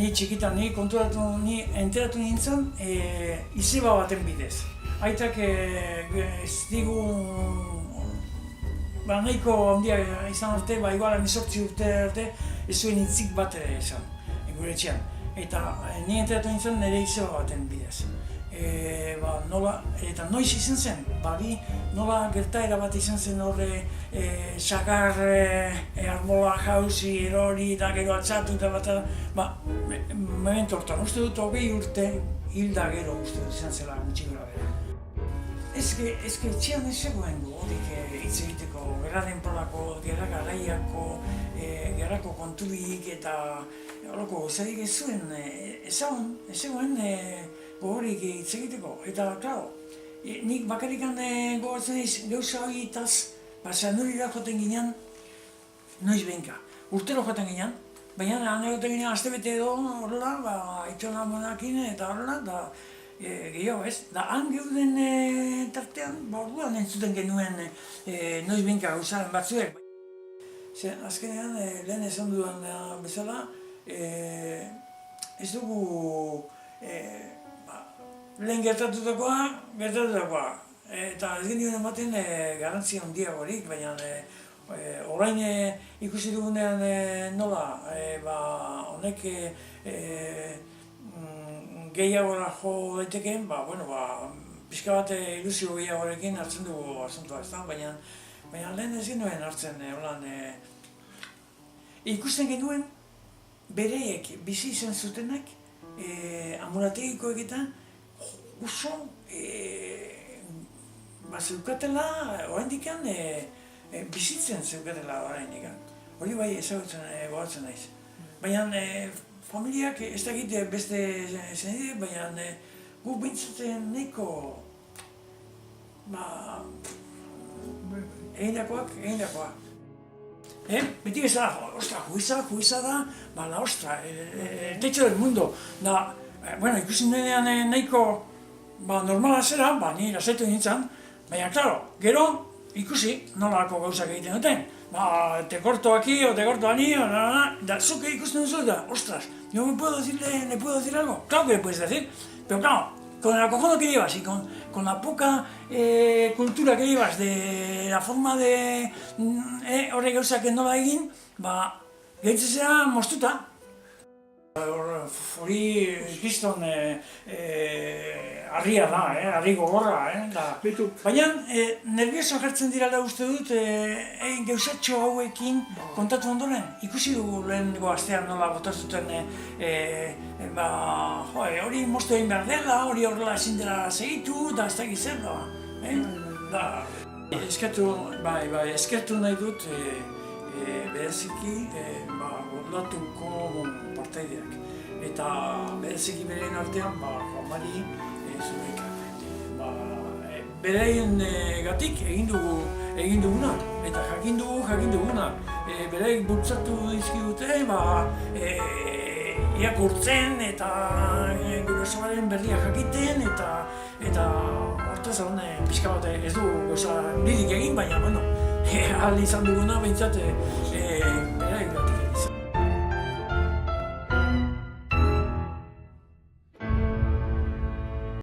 ni txikitan, ni enteratu nintzen izeba baten bidez. Aitak ez digu, nahiko handia izan arte, igual 18 urte arte, ez zuen hitzik bat izan, gure etxean. Eta ni enteratu nintzen nire izeba baten bidez. Eta noiz izan zen, nola gertaera bat izan zen horre sakar arbola jauzi, erori eta gero altxatu eta bat, momentu hortan, uste dut 20 urte hilda gero uste dut izan zela gutxi gora bera. Ezke etxean ez zegoen horik hitz egiteko, gerra denporako, gerra garaiako, gerrako konturik eta horreko gozarik ez zuen, ez zegoen gogorik hitz egiteko. Eta, klaro, nik bakarrikan gogoratzen naiz gauza horietaz, Zanurira joten ginen, noiz behinka. Urtero joten ginen, baina han egoten ginen astebete edo horrela, itxona monakin eta horrela, eta gehiago ez. Da han geuden tartean, orduan entzuten genuen noiz behinka gauzaren batzuek. Azkenean, lehen esan dudan bezala, ez dugu lehen gertatutakoa. Eta ez genuen ematen garantzia handiagorik, baina orain ikusi dugunean nola, honek gehiagora jo daitekeen, pixka bat ilusio gehiagorekin hartzen dugu asuntoa, baina lehen ez genuen hartzen ikusten genuen bereiek bizi izan zutenak ambulategikoek eta oso zeukatela oraindikan bizitzen zeukatela oraindikan. Hori bai ezagutzen gogoratzen naiz. Baina familiak ez dakit beste zenide, baina guk bintzaten nahiko egindakoak. Beti bezala, juiza da, la ostra, el techo del mundo. Ikusi denean nahiko normala zera, ni lasaitu nintzen, baina, klaro, gero ikusi nolako gauzak egiten duten. Te corto aquí o te corto allí, da zuk ikusten duzu eta, ostras, yo le puedo decir algo? Claro que le puedes decir, pero claro, con el acojono que llevas y con la poca cultura que llevas de la forma de horre gauzak nola egin, gehitzen zera moztuta. Hori kriston harria da, harri gogorra. Baina nervioso jartzen dirala uste dut gauzatxo hauekin kontatu ondoren. Ikusi dugu lehenengo astean nola botazuten hori moztu egin behar dela, hori horrela ezin dela segitu, eta ez dakit zer da. Eskertu nahi dut bereziki Gordatuko partaideak. Eta bereziki bereen artean, Juanmari Zulaikak. Beraien gatik egin duguna, eta jakin duguna. Bereik bultzatu dizkigute, irakurtzen eta gure osobaren berria jakiten, eta hortaz pixka bat ez du goza handirik egin, baina, ahal izan duguna behintzat